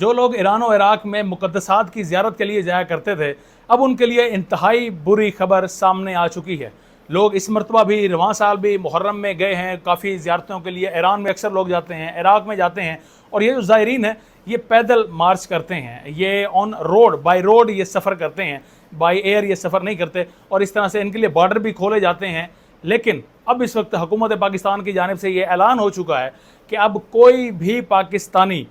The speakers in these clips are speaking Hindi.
जो लोग ईरान और इराक में मुक़द्दसात की ज़ियारत के लिए जाया करते थे, अब उनके लिए इंतहाई बुरी खबर सामने आ चुकी है। लोग इस मरतबा भी, रवां साल भी मुहर्रम में गए हैं काफ़ी ज़ियारतों के लिए। ईरान में अक्सर लोग जाते हैं, इराक में जाते हैं, और ये जो ज़ायरीन है ये पैदल मार्च करते हैं, ये ऑन रोड, बाई रोड ये सफ़र करते हैं, बाई एयर ये सफ़र नहीं करते, और इस तरह से इनके लिए बॉर्डर भी खोले जाते हैं। लेकिन अब इस वक्त हुकूमत पाकिस्तान की जानिब से ये ऐलान हो चुका है कि अब कोई भी पाकिस्तानी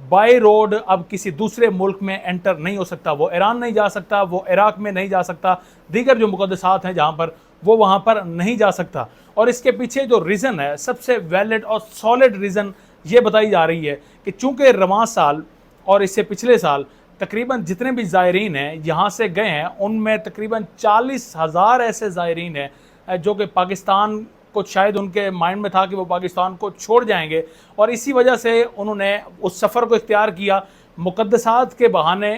बाई रोड अब किसी दूसरे मुल्क में एंटर नहीं हो सकता। वो ईरान नहीं जा सकता, वो इराक में नहीं जा सकता, दीगर जो मुक़द्दसात हैं जहाँ पर, वो वहाँ पर नहीं जा सकता। और इसके पीछे जो रीज़न है, सबसे वैलिड और सॉलिड रीज़न ये बताई जा रही है कि चूँकि रवां साल और इससे पिछले साल तकरीबन जितने भी ज़ायरीन हैं यहाँ से गए हैं, उनमें तकरीबन 40,000 ऐसे ज़ायरीन हैं जो कि पाकिस्तान को, शायद उनके माइंड में था कि वो पाकिस्तान को छोड़ जाएंगे, और इसी वजह से उन्होंने उस सफ़र को इख्तियार किया। मुक़द्दसात के बहाने,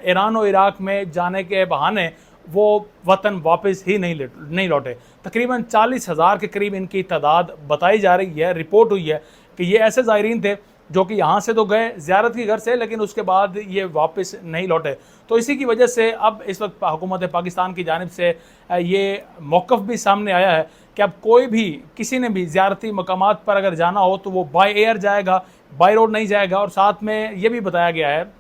ईरान और इराक में जाने के बहाने वो वतन वापस ही नहीं लौटे। तकरीबन 40,000 के करीब इनकी तादाद बताई जा रही है। रिपोर्ट हुई है कि ये ऐसे ज़ायरीन थे जो कि यहाँ से तो गए ज़ियारत की घर से, लेकिन उसके बाद ये वापस नहीं लौटे। तो इसी की वजह से अब इस वक्त हुकूमत पाकिस्तान की जानिब से ये मौक़िफ़ भी सामने आया है कि अब कोई भी, किसी ने भी ज़ियारती मकामात पर अगर जाना हो तो वो बाई एयर जाएगा, बाई रोड नहीं जाएगा। और साथ में ये भी बताया गया है,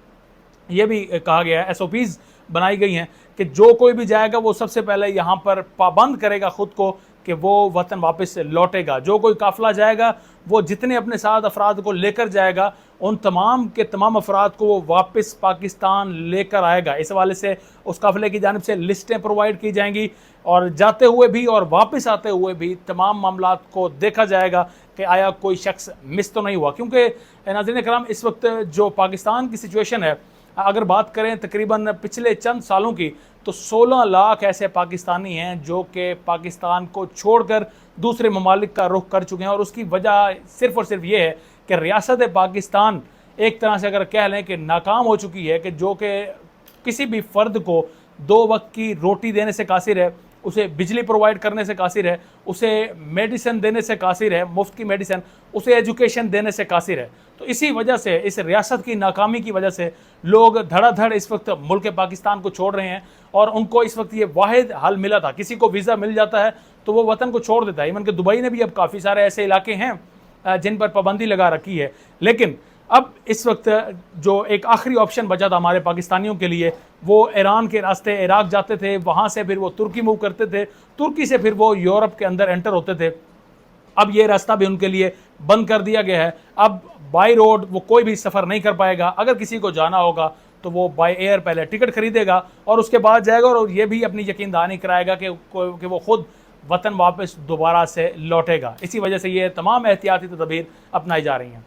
ये भी कहा गया है, SOPs बनाई गई हैं कि जो कोई भी जाएगा वो सबसे पहले यहाँ पर पाबंद करेगा ख़ुद को कि वो वतन वापस लौटेगा। जो कोई काफ़िला जाएगा वो जितने अपने साथ अफराद को लेकर जाएगा, उन तमाम के तमाम अफराद को वो वापस पाकिस्तान लेकर आएगा। इस हवाले से उस काफ़िले की जानिब से लिस्टें प्रोवाइड की जाएंगी, और जाते हुए भी और वापस आते हुए भी तमाम मामलात को देखा जाएगा कि आया कोई शख्स मिस तो नहीं हुआ। क्योंकि नाज़रीन कराम, इस वक्त जो पाकिस्तान की सिचुएशन है, अगर बात करें तकरीबन पिछले चंद सालों की, तो 16 लाख ऐसे पाकिस्तानी हैं जो कि पाकिस्तान को छोड़कर दूसरे ममालिक का रुख कर चुके हैं। और उसकी वजह सिर्फ़ और सिर्फ ये है कि रियासत पाकिस्तान एक तरह से अगर कह लें कि नाकाम हो चुकी है, कि जो कि किसी भी फ़र्द को 2 वक्त की रोटी देने से कासिर है, उसे बिजली प्रोवाइड करने से कासिर है, उसे मेडिसिन देने से कासिर है, मुफ्त की मेडिसिन, उसे एजुकेशन देने से कासिर है। तो इसी वजह से, इस रियासत की नाकामी की वजह से लोग धड़ाधड़ इस वक्त मुल्क पाकिस्तान को छोड़ रहे हैं। और उनको इस वक्त ये वाहिद हल मिला था, किसी को वीज़ा मिल जाता है तो वो वतन को छोड़ देता है। इवन कि दुबई ने भी अब काफ़ी सारे ऐसे इलाके हैं जिन पर पाबंदी लगा रखी है। लेकिन अब इस वक्त जो एक आखिरी ऑप्शन बचा था हमारे पाकिस्तानियों के लिए, वो ईरान के रास्ते इराक जाते थे, वहाँ से फिर वो तुर्की मूव करते थे, तुर्की से फिर वो यूरोप के अंदर एंटर होते थे। अब ये रास्ता भी उनके लिए बंद कर दिया गया है। अब बाई रोड वो कोई भी सफ़र नहीं कर पाएगा। अगर किसी को जाना होगा तो वो बाई एयर पहले टिकट खरीदेगा और उसके बाद जाएगा, और ये भी अपनी यकीन दहानी कराएगा कि वो ख़ुद वतन वापस दोबारा से लौटेगा। इसी वजह से ये तमाम एहतियाती तदबीर अपनाई जा रही हैं।